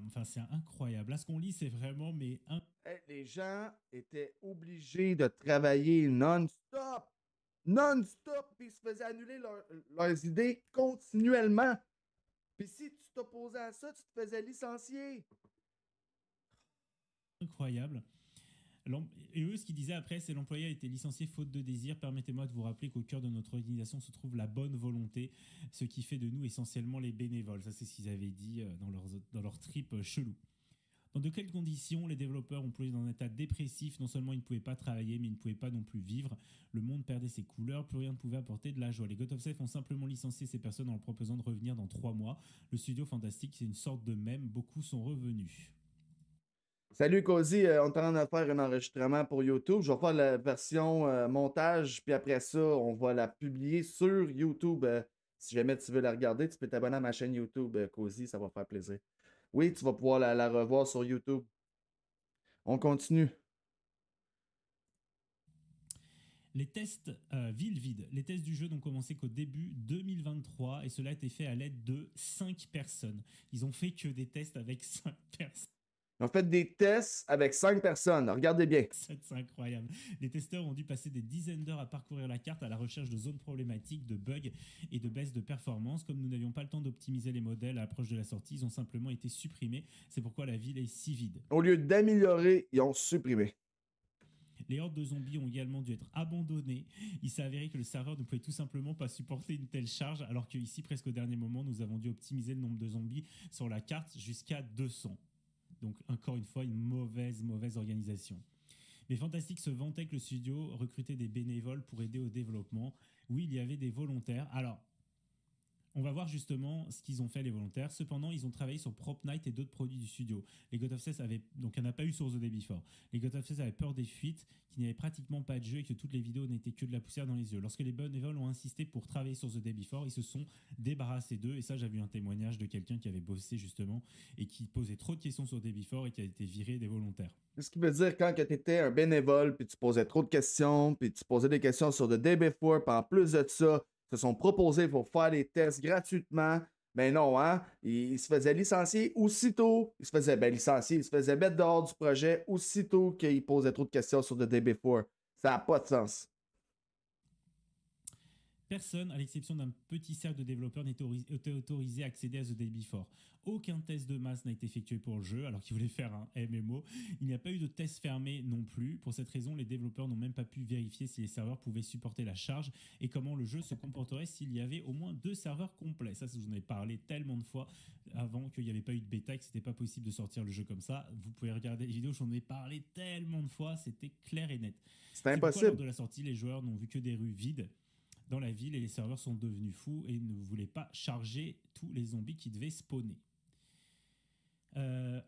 Enfin, c'est incroyable. Là, ce qu'on lit, c'est vraiment mais les gens étaient obligés de travailler non-stop. Non-stop, puis ils se faisaient annuler leurs idées continuellement. Puis si tu t'opposais à ça, tu te faisais licencier. Incroyable. Et eux, ce qu'ils disaient après, c'est l'employé a été licencié faute de désir. Permettez-moi de vous rappeler qu'au cœur de notre organisation se trouve la bonne volonté, ce qui fait de nous essentiellement les bénévoles. Ça, c'est ce qu'ils avaient dit dans leur trip chelou. Dans de quelles conditions les développeurs ont plongé dans un état dépressif? Non seulement ils ne pouvaient pas travailler, mais ils ne pouvaient pas non plus vivre. Le monde perdait ses couleurs, plus rien ne pouvait apporter de la joie. Les God of Safe ont simplement licencié ces personnes en leur proposant de revenir dans 3 mois. Le studio fantastique, c'est une sorte de mème. Beaucoup sont revenus. Salut Cozy, on est en train de faire un enregistrement pour YouTube. Je vais faire la version montage, puis après ça, on va la publier sur YouTube. Si jamais tu veux la regarder, tu peux t'abonner à ma chaîne YouTube, Cozy, ça va faire plaisir. Oui, tu vas pouvoir la revoir sur YouTube. On continue. Les tests ville vide. Les tests du jeu n'ont commencé qu'au début 2023 et cela a été fait à l'aide de 5 personnes. Ils ont fait que des tests avec 5 personnes. Ils ont fait des tests avec 5 personnes. Regardez bien. C'est incroyable. Les testeurs ont dû passer des dizaines d'heures à parcourir la carte à la recherche de zones problématiques, de bugs et de baisse de performance. Comme nous n'avions pas le temps d'optimiser les modèles à l'approche de la sortie, ils ont simplement été supprimés. C'est pourquoi la ville est si vide. Au lieu d'améliorer, ils ont supprimé. Les hordes de zombies ont également dû être abandonnées. Il s'est avéré que le serveur ne pouvait tout simplement pas supporter une telle charge, alors qu'ici, presque au dernier moment, nous avons dû optimiser le nombre de zombies sur la carte jusqu'à 200. Donc, encore une fois, une mauvaise organisation. Mais Fantastic se vantait que le studio recrutait des bénévoles pour aider au développement. Oui, il y avait des volontaires. Alors, on va voir justement ce qu'ils ont fait, les volontaires. Cependant, ils ont travaillé sur Prop Night et d'autres produits du studio. Les God of Cess avaient... Donc, il n'y en a pas eu sur The Day Before. Les God of Cess avaient peur des fuites, qu'il n'y avait pratiquement pas de jeu et que toutes les vidéos n'étaient que de la poussière dans les yeux. Lorsque les bénévoles ont insisté pour travailler sur The Day Before, ils se sont débarrassés d'eux. Et ça, j'ai vu un témoignage de quelqu'un qui avait bossé justement et qui posait trop de questions sur The Day Before et qui a été viré des volontaires. Ce qui veut dire quand tu étais un bénévole, puis tu posais trop de questions, puis tu posais des questions sur The Day Before, puis en plus de ça, se sont proposés pour faire des tests gratuitement. Ben non, hein? Ils se faisaient licencier aussitôt. Ils se faisaient licencier. Ils se faisaient mettre dehors du projet aussitôt qu'ils posaient trop de questions sur The Day Before. Ça n'a pas de sens. Personne, à l'exception d'un petit cercle de développeurs, n'était autorisé à accéder à The Day Before. Aucun test de masse n'a été effectué pour le jeu, alors qu'ils voulaient faire un MMO. Il n'y a pas eu de test fermé non plus. Pour cette raison, les développeurs n'ont même pas pu vérifier si les serveurs pouvaient supporter la charge et comment le jeu se comporterait s'il y avait au moins 2 serveurs complets. Ça, je vous en ai parlé tellement de fois avant qu'il n'y avait pas eu de bêta, que c'était pas possible de sortir le jeu comme ça. Vous pouvez regarder les vidéos, j'en ai parlé tellement de fois, c'était clair et net. C'était impossible. Pourquoi, lors de la sortie, les joueurs n'ont vu que des rues vides dans la ville et les serveurs sont devenus fous et ne voulaient pas charger tous les zombies qui devaient spawner.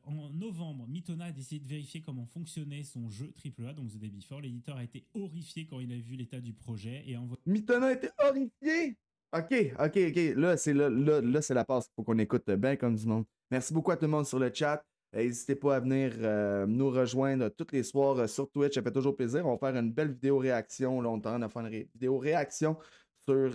En novembre, Mythona a décidé de vérifier comment fonctionnait son jeu AAA, donc The Day Before. L'éditeur a été horrifié quand il a vu l'état du projet et a envoyé... Mythona était horrifié! Ok. Là, c'est la passe. Faut qu'on écoute bien comme du monde. Merci beaucoup à tout le monde sur le chat. N'hésitez pas à venir nous rejoindre tous les soirs sur Twitch. Ça fait toujours plaisir. On va faire une belle vidéo réaction. Là, on est en train de faire une vidéo réaction sur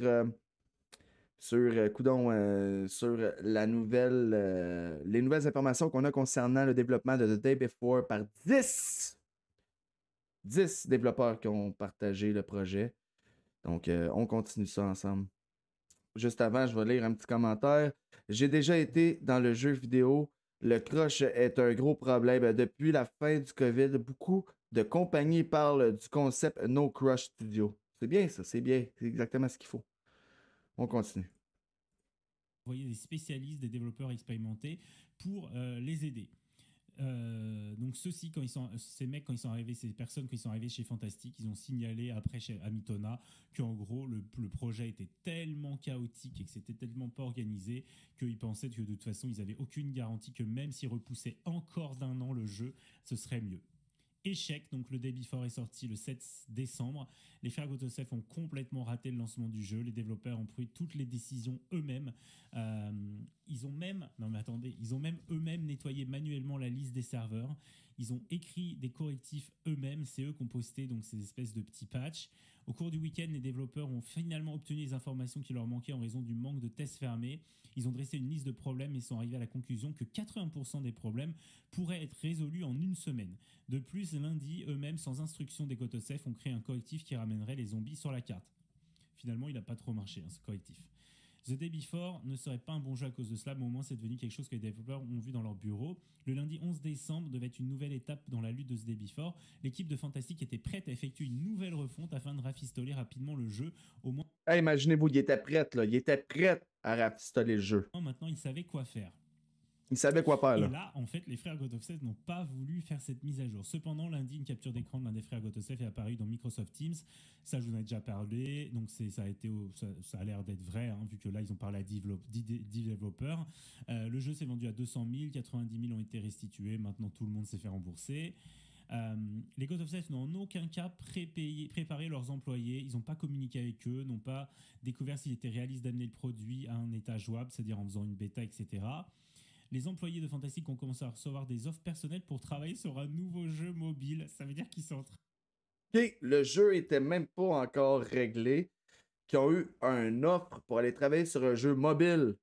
la nouvelle, les nouvelles informations qu'on a concernant le développement de The Day Before par 10 développeurs qui ont partagé le projet. Donc, on continue ça ensemble. Juste avant, je vais lire un petit commentaire. J'ai déjà été dans le jeu vidéo. Le crush est un gros problème. Depuis la fin du COVID, beaucoup de compagnies parlent du concept No Crush Studio. C'est bien ça, c'est bien. C'est exactement ce qu'il faut. On continue. Envoyer des spécialistes, des développeurs expérimentés pour les aider. Donc ceux-ci, ces mecs, quand ils sont arrivés, ces personnes, quand ils sont arrivés chez Fantastic, ils ont signalé après à Mythona qu'en gros, le projet était tellement chaotique et que c'était tellement pas organisé qu'ils pensaient que de toute façon, ils n'avaient aucune garantie que même s'ils repoussaient encore d'1 an le jeu, ce serait mieux. Échec, donc le Day Before est sorti le 7 décembre. Les frères Gotosef ont complètement raté le lancement du jeu. Les développeurs ont pris toutes les décisions eux-mêmes. Ils ont même eux-mêmes nettoyé manuellement la liste des serveurs. Ils ont écrit des correctifs eux-mêmes. C'est eux qui ont posté donc ces espèces de petits patchs. Au cours du week-end, les développeurs ont finalement obtenu les informations qui leur manquaient en raison du manque de tests fermés. Ils ont dressé une liste de problèmes et sont arrivés à la conclusion que 80% des problèmes pourraient être résolus en 1 semaine. De plus, lundi, eux-mêmes, sans instruction des Gotosef, ont créé un correctif qui ramènerait les zombies sur la carte. Finalement, il n'a pas trop marché, ce correctif. The Day Before ne serait pas un bon jeu à cause de cela, mais au moins c'est devenu quelque chose que les développeurs ont vu dans leur bureau. Le lundi 11 décembre devait être une nouvelle étape dans la lutte de The Day Before. L'équipe de Fantastic était prête à effectuer une nouvelle refonte afin de rafistoler rapidement le jeu. Au moins, Hey, imaginez-vous, il était prêt, là. Il était prêt à rafistoler le jeu. maintenant ils savaient quoi faire. Il savait quoi faire, là. Et là, en fait, les frères Gotofsef n'ont pas voulu faire cette mise à jour. Cependant, lundi, une capture d'écran de l'un des frères Gotofsef est apparue dans Microsoft Teams. Ça, je vous en ai déjà parlé. Donc, ça a l'air d'être vrai, hein, vu que là, ils ont parlé à 10 développeurs. Le jeu s'est vendu à 200 000, 90 000 ont été restitués. Maintenant, tout le monde s'est fait rembourser. Les Gotofsef n'ont en aucun cas préparé leurs employés. Ils n'ont pas communiqué avec eux, n'ont pas découvert s'il était réaliste d'amener le produit à un état jouable, c'est-à-dire en faisant une bêta, etc. Les employés de Fantastic ont commencé à recevoir des offres personnelles pour travailler sur un nouveau jeu mobile. Ça veut dire qu'ils sont en train... OK, le jeu était même pas encore réglé, qu'ils ont eu un offre pour aller travailler sur un jeu mobile.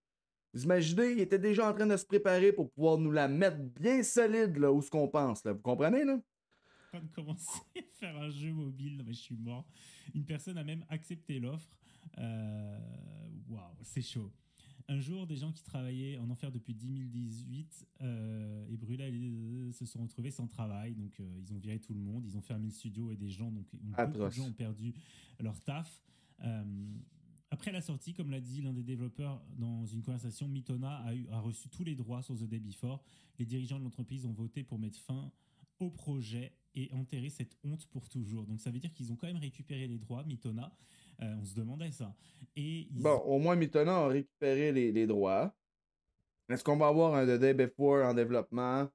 Vous imaginez, ils étaient déjà en train de se préparer pour pouvoir nous la mettre bien solide, là, où ce qu'on pense, là. Vous comprenez, là? En train de commencer à faire un jeu mobile. Non, mais je suis mort. Une personne a même accepté l'offre. Waouh, c'est chaud. Un jour, des gens qui travaillaient en enfer depuis 2018 et brûlaient se sont retrouvés sans travail. Donc, ils ont viré tout le monde. Ils ont fermé le studio et des gens, beaucoup de gens ont perdu leur taf. Après la sortie, comme l'a dit l'un des développeurs dans une conversation, Mythona a reçu tous les droits sur The Day Before. Les dirigeants de l'entreprise ont voté pour mettre fin au projet et enterrer cette honte pour toujours. Donc ça veut dire qu'ils ont quand même récupéré les droits, Mythona. On se demandait ça. Bon, au moins Mythona a récupéré les droits. Est-ce qu'on va avoir un The Day Before en développement?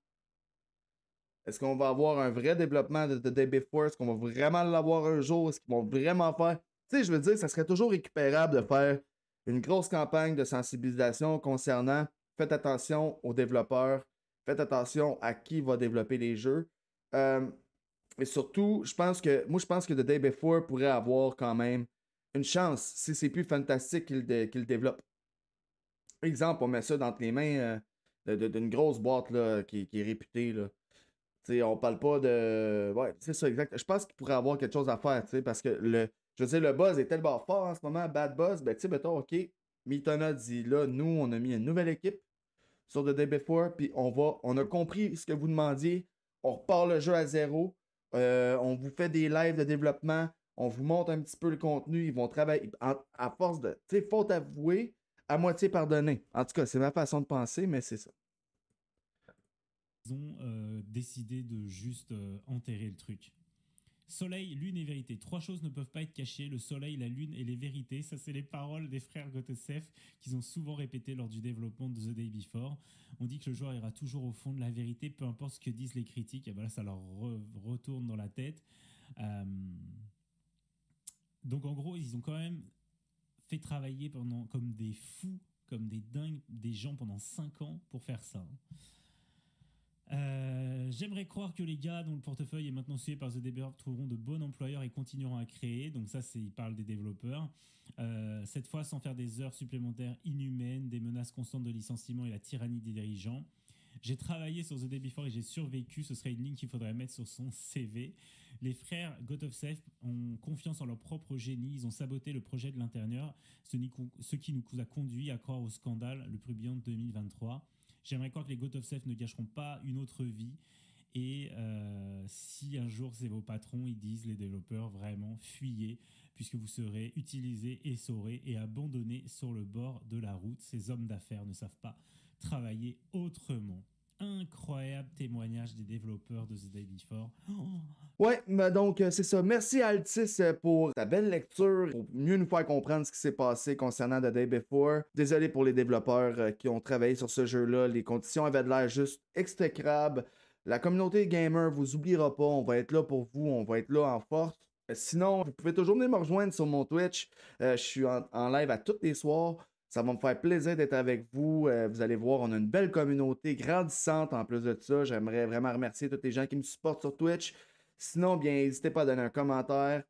Est-ce qu'on va avoir un vrai développement de The Day Before? Est-ce qu'on va vraiment l'avoir un jour? Est-ce qu'ils vont vraiment faire... Tu sais, je veux dire, ça serait toujours récupérable de faire une grosse campagne de sensibilisation concernant faites attention aux développeurs, faites attention à qui va développer les jeux. Et surtout, je pense que The Day Before pourrait avoir quand même une chance si c'est plus fantastique qu'il développe. Exemple, on met ça dans les mains d'une grosse boîte là, qui est réputée. Là. T'sais, on parle pas de. Ouais, c'est ça, exact. Je pense qu'il pourrait avoir quelque chose à faire, parce que je veux dire, le buzz est tellement fort en ce moment, bad buzz. Ben, tu sais, mettons, OK, Mythona dit là, nous, on a mis une nouvelle équipe sur The Day Before, puis on a compris ce que vous demandiez. On repart le jeu à zéro. On vous fait des lives de développement. On vous montre un petit peu le contenu. Ils vont travailler à force de. Tu sais, faute avouée, à moitié pardonnée. En tout cas, c'est ma façon de penser, mais c'est ça. Ils ont décidé de juste enterrer le truc. Soleil, lune et vérité. 3 choses ne peuvent pas être cachées. Le soleil, la lune et les vérités. Ça, c'est les paroles des frères Gotofsef qu'ils ont souvent répétées lors du développement de The Day Before. On dit que le joueur ira toujours au fond de la vérité, peu importe ce que disent les critiques. Et ben là, ça leur retourne dans la tête. Donc, en gros, ils ont quand même fait travailler comme des fous, comme des dingues, des gens pendant 5 ans pour faire ça. J'aimerais croire que les gars dont le portefeuille est maintenant suivi par The Day Before trouveront de bons employeurs et continueront à créer. Donc ça, ils parlent des développeurs. Cette fois, sans faire des heures supplémentaires inhumaines, des menaces constantes de licenciement et la tyrannie des dirigeants. J'ai travaillé sur The Day Before et j'ai survécu. Ce serait une ligne qu'il faudrait mettre sur son CV. Les frères Gotofsef ont confiance en leur propre génie. Ils ont saboté le projet de l'intérieur, ce qui nous a conduit à croire au scandale le plus brillant de 2023. J'aimerais croire que les Gotofsef ne gâcheront pas une autre vie. Et si un jour c'est vos patrons, ils disent, les développeurs, vraiment fuyez, puisque vous serez utilisés, essorés et abandonnés sur le bord de la route. Ces hommes d'affaires ne savent pas travailler autrement. Incroyable témoignage des développeurs de The Day Before. Ouais, donc c'est ça. Merci Altis pour ta belle lecture, pour mieux nous faire comprendre ce qui s'est passé concernant The Day Before. Désolé pour les développeurs qui ont travaillé sur ce jeu-là. Les conditions avaient de l'air juste exécrables. La communauté gamer vous oubliera pas. On va être là pour vous. On va être là en force. Sinon, vous pouvez toujours venir me rejoindre sur mon Twitch. Je suis en live à tous les soirs. Ça va me faire plaisir d'être avec vous. Vous allez voir, on a une belle communauté grandissante en plus de ça. J'aimerais vraiment remercier tous les gens qui me supportent sur Twitch. Sinon, bien, n'hésitez pas à donner un commentaire,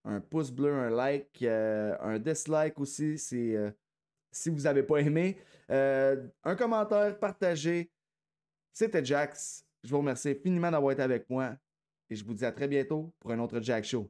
un pouce bleu, un like, un dislike aussi si vous n'avez pas aimé. Un commentaire, partagez. C'était Jax. Je vous remercie infiniment d'avoir été avec moi et je vous dis à très bientôt pour un autre Jack Show.